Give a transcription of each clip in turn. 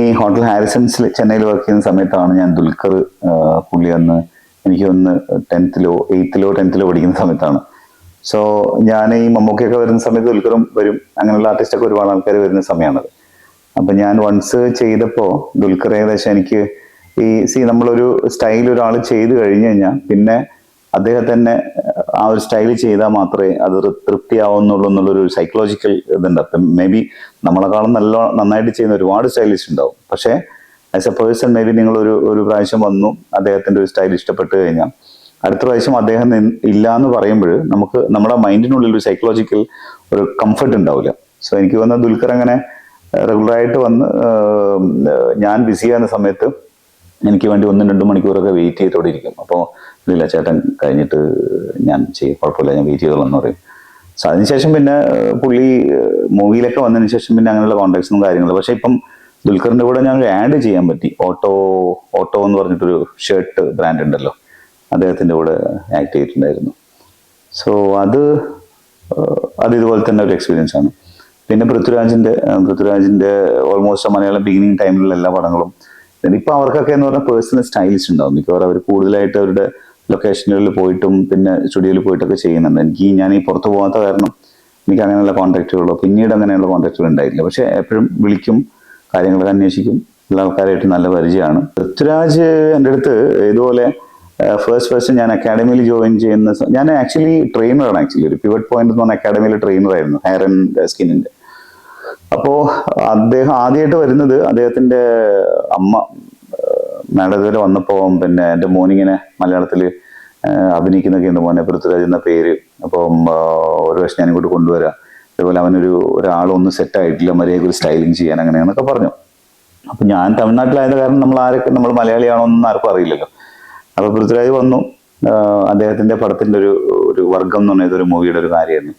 ഈ ഹോട്ടൽ ഹാരിസൺസിൽ ചെന്നൈയിൽ വർക്ക് ചെയ്യുന്ന സമയത്താണ് ഞാൻ ദുൽഖർ പുള്ളി അന്ന് എനിക്ക് ഒന്ന് 10th-10th പഠിക്കുന്ന സമയത്താണ്. സോ ഞാൻ ഈ മമ്മൂക്കയൊക്കെ വരുന്ന സമയത്ത് ദുൽഖറും വരും, അങ്ങനെയുള്ള ആർട്ടിസ്റ്റൊക്കെ ഒരുപാട് ആൾക്കാർ വരുന്ന സമയമാണത്. അപ്പൊ ഞാൻ വൺസ് ചെയ്തപ്പോ ദുൽഖർ ഏകദേശം എനിക്ക് നമ്മളൊരു സ്റ്റൈൽ ഒരാൾ ചെയ്ത് കഴിഞ്ഞു കഴിഞ്ഞാൽ പിന്നെ അദ്ദേഹത്തെ ആ ഒരു സ്റ്റൈൽ ചെയ്താൽ മാത്രമേ അത് തൃപ്തിയാവുന്നുള്ളൂ എന്നുള്ളൊരു സൈക്കോളജിക്കൽ ഇതുണ്ട്. അപ്പം മേ ബി നമ്മളെക്കാളും നന്നായിട്ട് ചെയ്യുന്ന ഒരുപാട് സ്റ്റൈലിസ്റ്റ് ഉണ്ടാവും. പക്ഷേ as A person may be നിങ്ങൾ ഒരു പ്രാവശ്യം വന്നു അദ്ദേഹത്തിന്റെ ഒരു സ്റ്റൈൽ ഇഷ്ടപ്പെട്ട് കഴിഞ്ഞാൽ അടുത്ത പ്രാവശ്യം അദ്ദേഹം ഇല്ല എന്ന് പറയുമ്പോൾ നമുക്ക് നമ്മുടെ മൈൻഡിനുള്ളിൽ ഒരു സൈക്കോളജിക്കൽ ഒരു കംഫർട്ട് ഉണ്ടാവില്ല. സോ എനിക്ക് വന്ന ദുൽഖർ അങ്ങനെ റെഗുലറായിട്ട് വന്ന് ഞാൻ ബിസി ആകുന്ന സമയത്ത് എനിക്ക് വേണ്ടി 1-2 മണിക്കൂറൊക്കെ വെയിറ്റ് ചെയ്തോടെ ഇരിക്കും. അപ്പോൾ ഇല്ല ചേട്ടൻ കഴിഞ്ഞിട്ട് ഞാൻ ചെയ്യും, കുഴപ്പമില്ല, ഞാൻ വെയിറ്റ് ചെയ്തോളാം എന്ന് പറയും. സോ അതിനുശേഷം പിന്നെ പുള്ളി മൂവിയിലൊക്കെ വന്നതിന് ശേഷം പിന്നെ അങ്ങനെയുള്ള കോൺടാക്ട്സും കാര്യങ്ങളും. പക്ഷെ ഇപ്പം ദുൽഖറിന്റെ കൂടെ ഞാൻ ആഡ് ചെയ്യാൻ പറ്റി. ഓട്ടോ എന്ന് പറഞ്ഞിട്ടൊരു ഷർട്ട് ബ്രാൻഡ് ഉണ്ടല്ലോ, അദ്ദേഹത്തിന്റെ കൂടെ ആക്ട് ചെയ്തിട്ടുണ്ടായിരുന്നു. സോ അത് ഇതുപോലെ തന്നെ ഒരു എക്സ്പീരിയൻസ് ആണ്. പിന്നെ പൃഥ്വിരാജിന്റെ ഓൾമോസ്റ്റ് മലയാളം ബിഗിനിങ് ടൈമിലുള്ള എല്ലാ പടങ്ങളും ഇപ്പൊ അവർക്കൊക്കെ എന്ന് പറഞ്ഞാൽ പേഴ്സണൽ സ്റ്റൈലിസ്റ്റ് ഉണ്ടാവും. മിക്കവാറും അവർ കൂടുതലായിട്ട് അവരുടെ ലൊക്കേഷനുകളിൽ പോയിട്ടും പിന്നെ സ്റ്റുഡിയോയിൽ പോയിട്ടൊക്കെ ചെയ്യുന്നുണ്ട്. ഞാൻ ഈ പുറത്ത് പോകാത്ത കാരണം എനിക്ക് അങ്ങനെയുള്ള കോൺടാക്റ്റുകളോ പിന്നീട് അങ്ങനെയുള്ള കോൺടാക്റ്റുകൾ ഉണ്ടായിട്ടില്ല. പക്ഷെ എപ്പോഴും വിളിക്കും, കാര്യങ്ങളൊക്കെ അന്വേഷിക്കും, എല്ലാ ആൾക്കാരായിട്ട് നല്ല പരിചയമാണ്. പൃഥ്വിരാജ് എൻ്റെ അടുത്ത് ഇതുപോലെ ഫസ്റ്റ് ഞാൻ അക്കാഡമിയിൽ ജോയിൻ ചെയ്യുന്ന ഞാൻ ആക്ച്വലി ട്രെയിനറാണ്. ഒരു പിവറ്റ് പോയിന്റ് എന്ന് പറഞ്ഞ അക്കാഡമിയിൽ ട്രെയിനറായിരുന്നു, ഹെയർ ആൻഡ് സ്കിന്നിന്റെ. അപ്പോ അദ്ദേഹം ആദ്യമായിട്ട് വരുന്നത് അദ്ദേഹത്തിന്റെ അമ്മ മാഡം ഇതുവരെ വന്നപ്പോ പിന്നെ എൻ്റെ മോനിങ്ങനെ മലയാളത്തിൽ അഭിനയിക്കുന്നൊക്കെ ഉണ്ട്, മോനെ പൃഥ്വിരാജ് എന്ന പേര്. അപ്പം ഒരു വർഷം ഞാൻ ഇങ്ങോട്ട് കൊണ്ടുവരാം, അതുപോലെ ഒരാളൊന്നും സെറ്റ് ആയിട്ടില്ല, മര്യാദ സ്റ്റൈലിങ് ചെയ്യാൻ അങ്ങനെയാണെന്നൊക്കെ പറഞ്ഞു. അപ്പൊ ഞാൻ തമിഴ്നാട്ടിലായത് കാരണം നമ്മൾ മലയാളിയാണോ എന്നൊന്നും ആർക്കും അറിയില്ലല്ലോ. അപ്പൊ പൃഥ്വിരാജ് വന്നു, അദ്ദേഹത്തിന്റെ പടത്തിന്റെ ഒരു വർഗം എന്ന് പറഞ്ഞത് ഒരു മൂവിയുടെ ഒരു കാര്യമായിരുന്നു.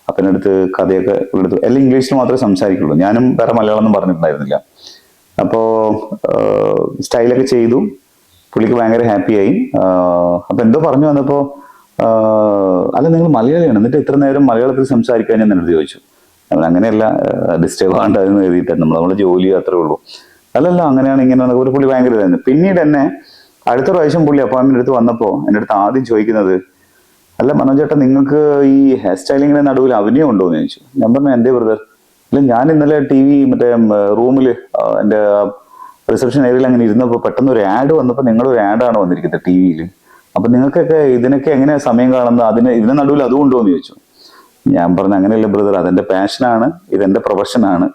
അപ്പം എൻ്റെ അടുത്ത് കഥയൊക്കെ എടുത്തു. എല്ലാം ഇംഗ്ലീഷിൽ മാത്രമേ സംസാരിക്കുള്ളൂ, ഞാനും വേറെ മലയാളം ഒന്നും പറഞ്ഞിട്ടുണ്ടായിരുന്നില്ല. അപ്പോൾ സ്റ്റൈലൊക്കെ ചെയ്തു, പുള്ളിക്ക് ഭയങ്കര ഹാപ്പിയായി. അപ്പൊ എന്തോ പറഞ്ഞു വന്നപ്പോ അല്ല നിങ്ങൾ മലയാളിയാണ്, എന്നിട്ട് ഇത്ര നേരം മലയാളത്തിൽ സംസാരിക്കാൻ ഞാൻ എന്നോട് ചോദിച്ചു. അങ്ങനെയല്ല, ഡിസ്റ്റർബ് ആണ്ടെന്ന് എഴുതിയിട്ട് നമ്മളെ ജോലി അത്രേ ഉള്ളൂ. അല്ലല്ല അങ്ങനെയാണ് ഇങ്ങനെയാണ് ഒരു പുള്ളി ഭയങ്കര ഇതായിരുന്നു. പിന്നീട് എന്നെ അടുത്ത പ്രാവശ്യം പുള്ളി അപ്പോയിന്റ്മെന്റ് എടുത്ത് വന്നപ്പോൾ എൻ്റെ അടുത്ത് ആദ്യം ചോദിക്കുന്നത്, അല്ല മനോജ് ചേട്ടാ നിങ്ങൾക്ക് ഈ ഹെയർ സ്റ്റൈലിങ്ങിന്റെ നടുവിൽ അഭിനയം ഉണ്ടോ എന്ന് ചോദിച്ചു. ഞാൻ പറഞ്ഞു എന്തേ ബ്രദർ, ഇല്ല ഞാൻ ഇന്നലെ മറ്റേ റൂമിൽ എൻ്റെ റിസപ്ഷൻ ഏരിയയിൽ അങ്ങനെ ഇരുന്നപ്പോൾ പെട്ടെന്ന് ഒരു ആഡ് വന്നപ്പോൾ നിങ്ങളുടെ ഒരു ആഡാണ് വന്നിരിക്കുന്നത് TV-യിൽ. അപ്പൊ നിങ്ങൾക്കൊക്കെ ഇതിനൊക്കെ എങ്ങനെയാ സമയം കാണുന്നത്, ഇതിന്റെ നടുവിൽ അതും ഉണ്ടോ എന്ന് ചോദിച്ചു. ഞാൻ പറഞ്ഞു അങ്ങനെയല്ല ബ്രദർ, അതെന്റെ പാഷനാണ്, ഇതെന്റെ പ്രൊഫഷനാണ്.